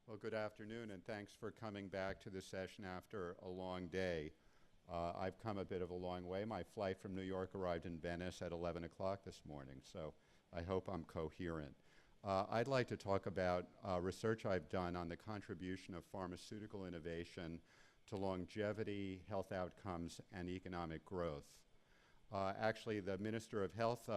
Well, good afternoon, and thanks for coming back to the session after a long day. I've come a bit of a long way. My flight from New York arrived in Venice at 11 o'clock this morning, so I hope I'm coherent. I'd like to talk about research I've done on the contribution of pharmaceutical innovation to longevity, health outcomes, and economic growth. Actually, the Minister of Health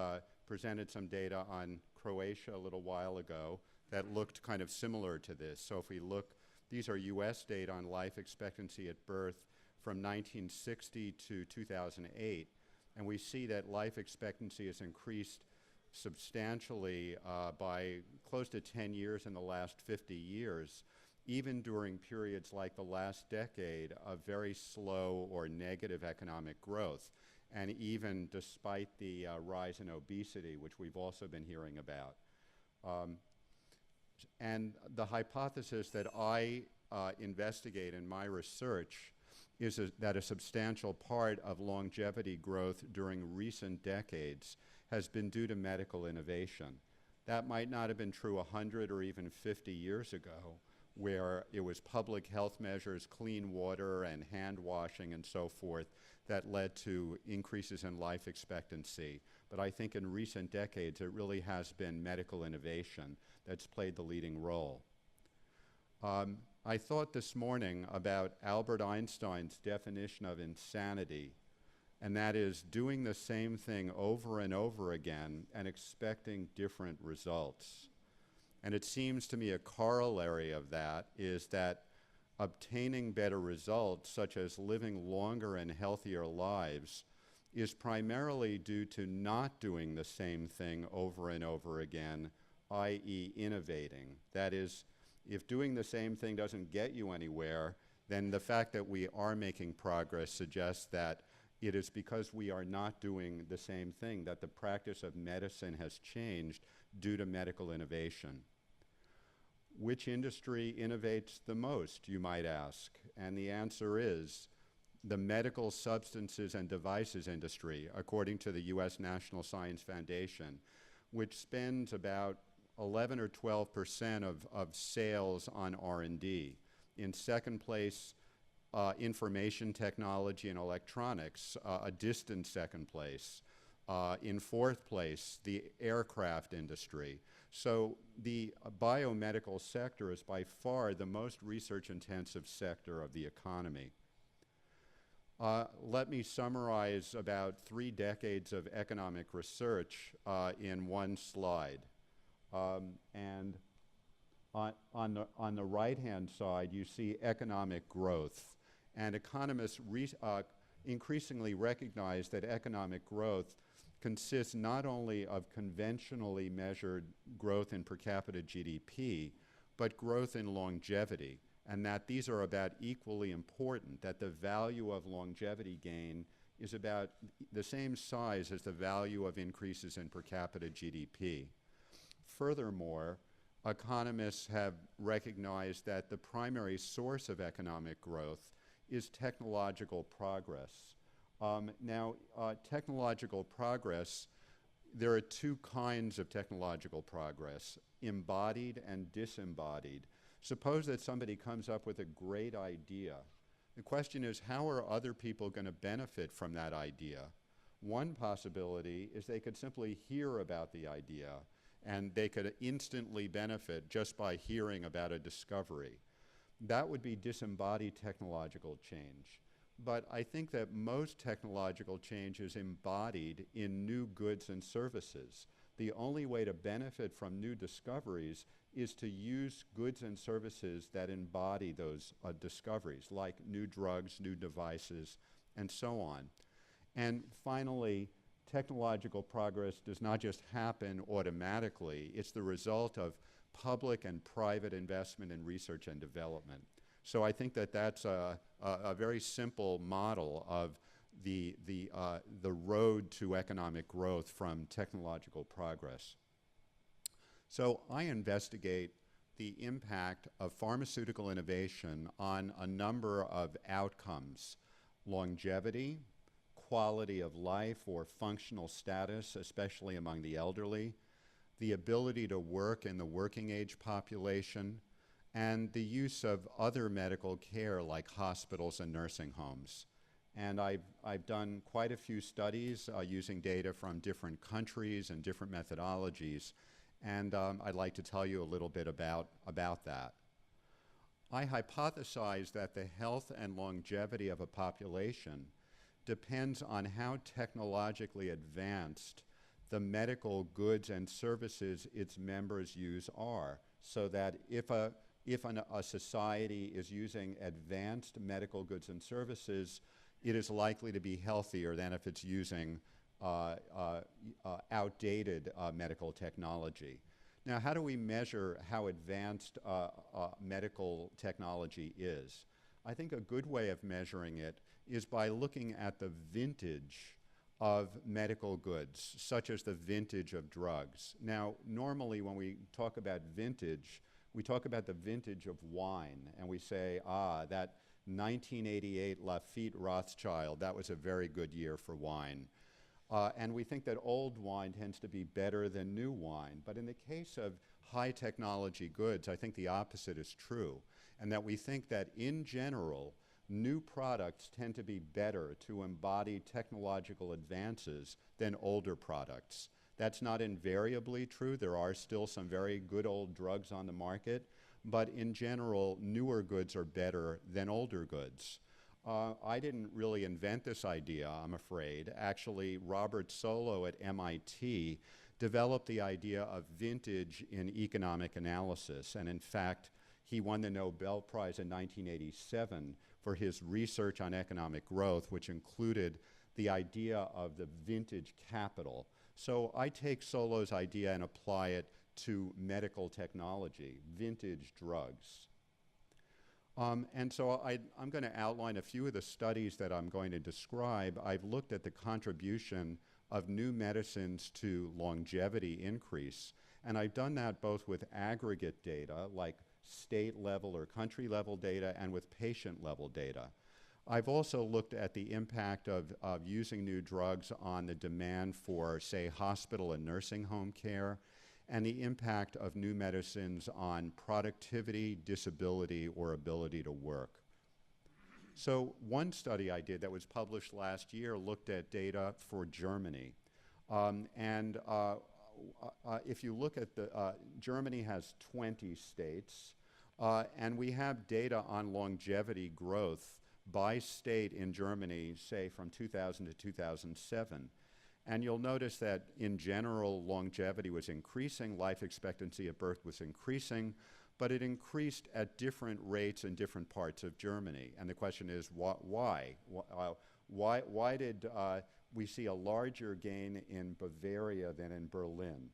presented some data on Croatia a little while ago that looked kind of similar to this. So if we look, these are US data on life expectancy at birth from 1960 to 2008, and we see that life expectancy has increased substantially by close to 10 years in the last 50 years, even during periods like the last decade of very slow or negative economic growth, and even despite the rise in obesity, which we've also been hearing about. And the hypothesis that I investigate in my research is that a substantial part of longevity growth during recent decades has been due to medical innovation. That might not have been true 100 or even 50 years ago, where it was public health measures, clean water and hand washing and so forth that led to increases in life expectancy. But I think in recent decades it really has been medical innovation that's played the leading role. I thought this morning about Albert Einstein's definition of insanity, and that is doing the same thing over and over again and expecting different results. And it seems to me a corollary of that is that obtaining better results, such as living longer and healthier lives, is primarily due to not doing the same thing over and over again, i.e. innovating. That is, if doing the same thing doesn't get you anywhere, then the fact that we are making progress suggests that it is because we are not doing the same thing that the practice of medicine has changed due to medical innovation. Which industry innovates the most, you might ask? And the answer is the medical substances and devices industry, according to the US National Science Foundation, which spends about 11 or 12% of sales on R&D. In second place, information technology and electronics, a distant second place. In fourth place, the aircraft industry. So the biomedical sector is by far the most research-intensive sector of the economy. Let me summarize about 3 decades of economic research in one slide. And on the right-hand side, you see economic growth. And economists increasingly recognize that economic growth consists not only of conventionally measured growth in per capita GDP, but growth in longevity, and that these are about equally important, that the value of longevity gain is about the same size as the value of increases in per capita GDP. Furthermore, economists have recognized that the primary source of economic growth is technological progress. Technological progress, there are 2 kinds of technological progress, embodied and disembodied. Suppose that somebody comes up with a great idea. The question is, how are other people going to benefit from that idea? One possibility is they could simply hear about the idea, and they could instantly benefit just by hearing about a discovery. That would be disembodied technological change. But I think that most technological change is embodied in new goods and services. The only way to benefit from new discoveries is to use goods and services that embody those discoveries, like new drugs, new devices, and so on. And finally, technological progress does not just happen automatically. It's the result of public and private investment in research and development. So I think that that's a very simple model of the road to economic growth from technological progress. So I investigate the impact of pharmaceutical innovation on a number of outcomes: longevity, quality of life or functional status, especially among the elderly, the ability to work in the working age population, and the use of other medical care like hospitals and nursing homes. And I've done quite a few studies using data from different countries and different methodologies, and I'd like to tell you a little bit about that. I hypothesize that the health and longevity of a population depends on how technologically advanced the medical goods and services its members use are, so that if a society is using advanced medical goods and services, it is likely to be healthier than if it's using outdated medical technology. Now, how do we measure how advanced medical technology is? I think a good way of measuring it is by looking at the vintage of medical goods, such as the vintage of drugs. Now, normally when we talk about vintage, we talk about the vintage of wine, and we say, that 1988 Lafite Rothschild, that was a very good year for wine. And we think that old wine tends to be better than new wine. But in the case of high technology goods, I think the opposite is true, and that we think that in general, new products tend to be better to embody technological advances than older products. That's not invariably true. There are still some very good old drugs on the market, but in general, newer goods are better than older goods. I didn't really invent this idea, I'm afraid. Actually, Robert Solow at MIT developed the idea of vintage in economic analysis, and in fact, he won the Nobel Prize in 1987 for his research on economic growth, which included the idea of the vintage capital. So I take Solow's idea and apply it to medical technology, vintage drugs. And so I'm going to outline a few of the studies that I'm going to describe. I've looked at the contribution of new medicines to longevity increase, and I've done that both with aggregate data, like state level or country level data, and with patient level data. I've also looked at the impact of using new drugs on the demand for, say, hospital and nursing home care, and the impact of new medicines on productivity, disability, or ability to work. So one study I did that was published last year looked at data for Germany. If you look at Germany has 20 states, and we have data on longevity growth by state in Germany, say from 2000 to 2007. And you'll notice that in general, longevity was increasing, life expectancy at birth was increasing, but it increased at different rates in different parts of Germany. And the question is, why? Why did we see a larger gain in Bavaria than in Berlin?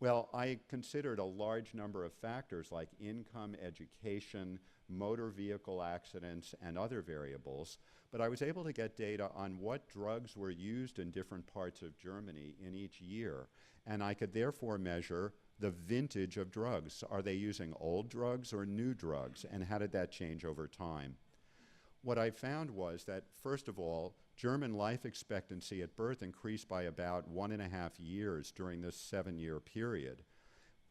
Well, I considered a large number of factors like income, education, motor vehicle accidents, and other variables, but I was able to get data on what drugs were used in different parts of Germany in each year, and I could therefore measure the vintage of drugs. Are they using old drugs or new drugs, and how did that change over time? What I found was that, first of all, German life expectancy at birth increased by about 1.5 years during this 7-year period.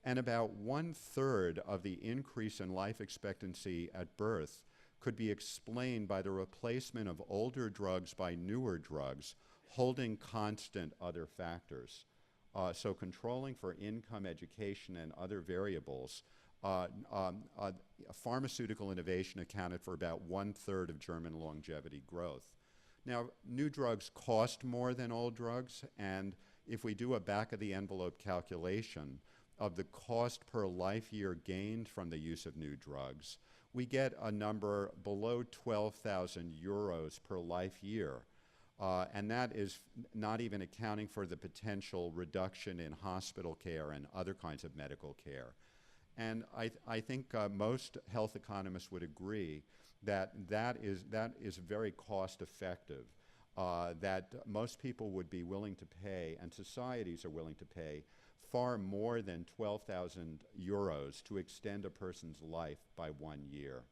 And about 1/3 of the increase in life expectancy at birth could be explained by the replacement of older drugs by newer drugs, holding constant other factors. So controlling for income, education, and other variables, pharmaceutical innovation accounted for about 1/3 of German longevity growth. Now, new drugs cost more than old drugs, and if we do a back-of-the-envelope calculation of the cost per life year gained from the use of new drugs, we get a number below 12,000 euros per life year. And that is not even accounting for the potential reduction in hospital care and other kinds of medical care. And I think most health economists would agree that that is very cost effective, that most people would be willing to pay, and societies are willing to pay, far more than 12,000 euros to extend a person's life by 1 year.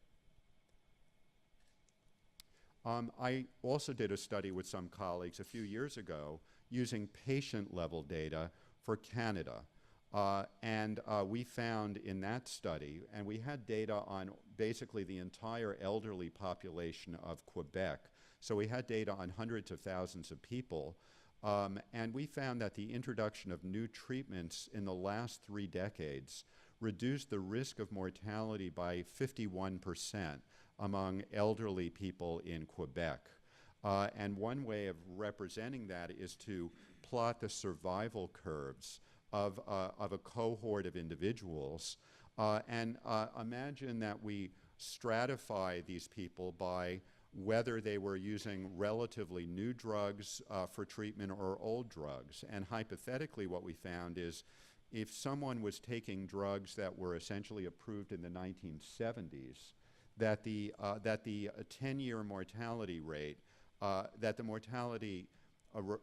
I also did a study with some colleagues a few years ago using patient-level data for Canada. We found in that study, and we had data on basically the entire elderly population of Quebec, so we had data on hundreds of thousands of people, and we found that the introduction of new treatments in the last 3 decades reduced the risk of mortality by 51% among elderly people in Quebec. And one way of representing that is to plot the survival curves of a cohort of individuals, and imagine that we stratify these people by whether they were using relatively new drugs for treatment or old drugs. And hypothetically, what we found is if someone was taking drugs that were essentially approved in the 1970s, that the 10-year mortality rate, that the mortality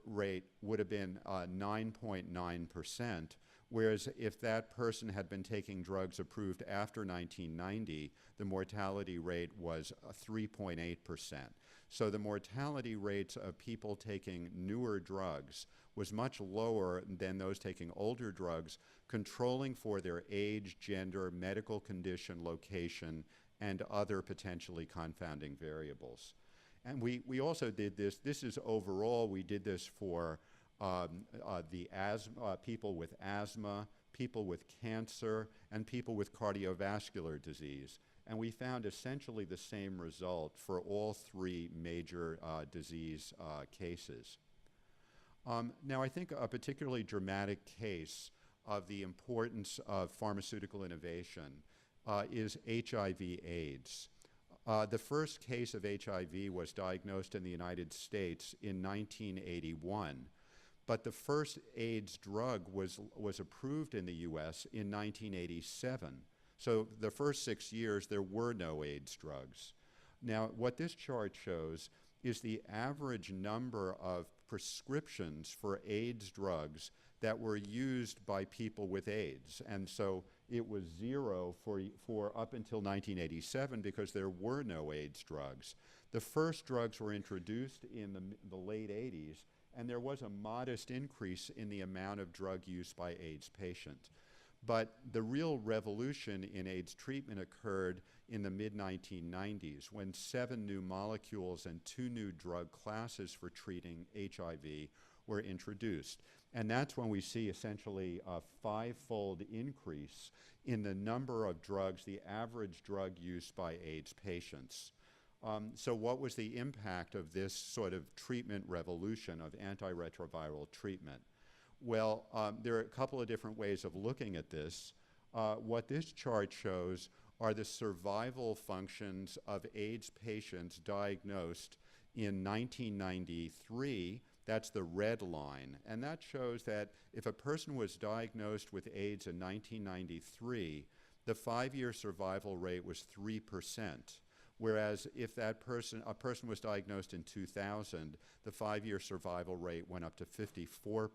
rate would have been 9.9%, whereas if that person had been taking drugs approved after 1990, the mortality rate was 3.8%. So the mortality rates of people taking newer drugs was much lower than those taking older drugs, controlling for their age, gender, medical condition, location, and other potentially confounding variables. And we also did this is overall, we did this for the people with asthma, people with cancer, and people with cardiovascular disease. And we found essentially the same result for all 3 major disease cases. Now, I think a particularly dramatic case of the importance of pharmaceutical innovation is HIV/AIDS. The first case of HIV was diagnosed in the United States in 1981, but the first AIDS drug was approved in the US in 1987. So the first 6 years, there were no AIDS drugs. Now, what this chart shows is the average number of prescriptions for AIDS drugs that were used by people with AIDS. And so it was 0 for up until 1987 because there were no AIDS drugs. The first drugs were introduced in the late 80s, and there was a modest increase in the amount of drug use by AIDS patients. But the real revolution in AIDS treatment occurred in the mid-1990s when 7 new molecules and 2 new drug classes for treating HIV were introduced. And that's when we see essentially a 5-fold increase in the number of drugs, the average drug use by AIDS patients. So what was the impact of this sort of treatment revolution of antiretroviral treatment? Well, there are a couple of different ways of looking at this. What this chart shows are the survival functions of AIDS patients diagnosed in 1993. That's the red line. And that shows that if a person was diagnosed with AIDS in 1993, the 5-year survival rate was 3%. Whereas if a person was diagnosed in 2000, the 5-year survival rate went up to 54%.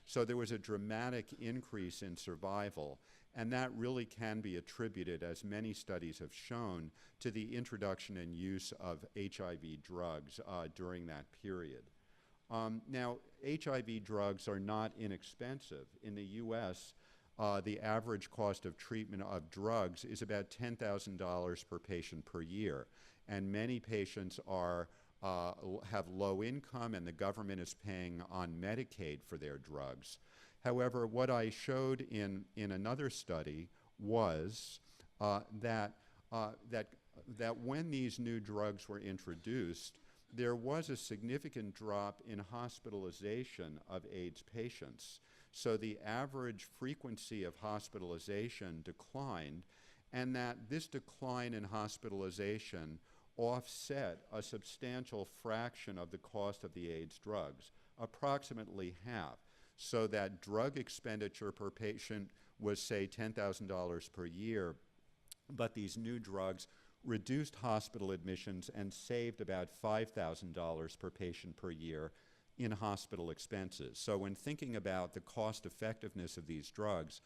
So there was a dramatic increase in survival, and that really can be attributed, as many studies have shown, to the introduction and use of HIV drugs during that period. Now, HIV drugs are not inexpensive. In the US, the average cost of treatment of drugs is about $10,000 per patient per year. And many patients have low income, and the government is paying on Medicaid for their drugs. However, what I showed in another study was that when these new drugs were introduced, there was a significant drop in hospitalization of AIDS patients. So the average frequency of hospitalization declined, and that this decline in hospitalization offset a substantial fraction of the cost of the AIDS drugs, approximately half, so that drug expenditure per patient was, say, $10,000 per year, but these new drugs reduced hospital admissions and saved about $5,000 per patient per year in hospital expenses. So when thinking about the cost effectiveness of these drugs,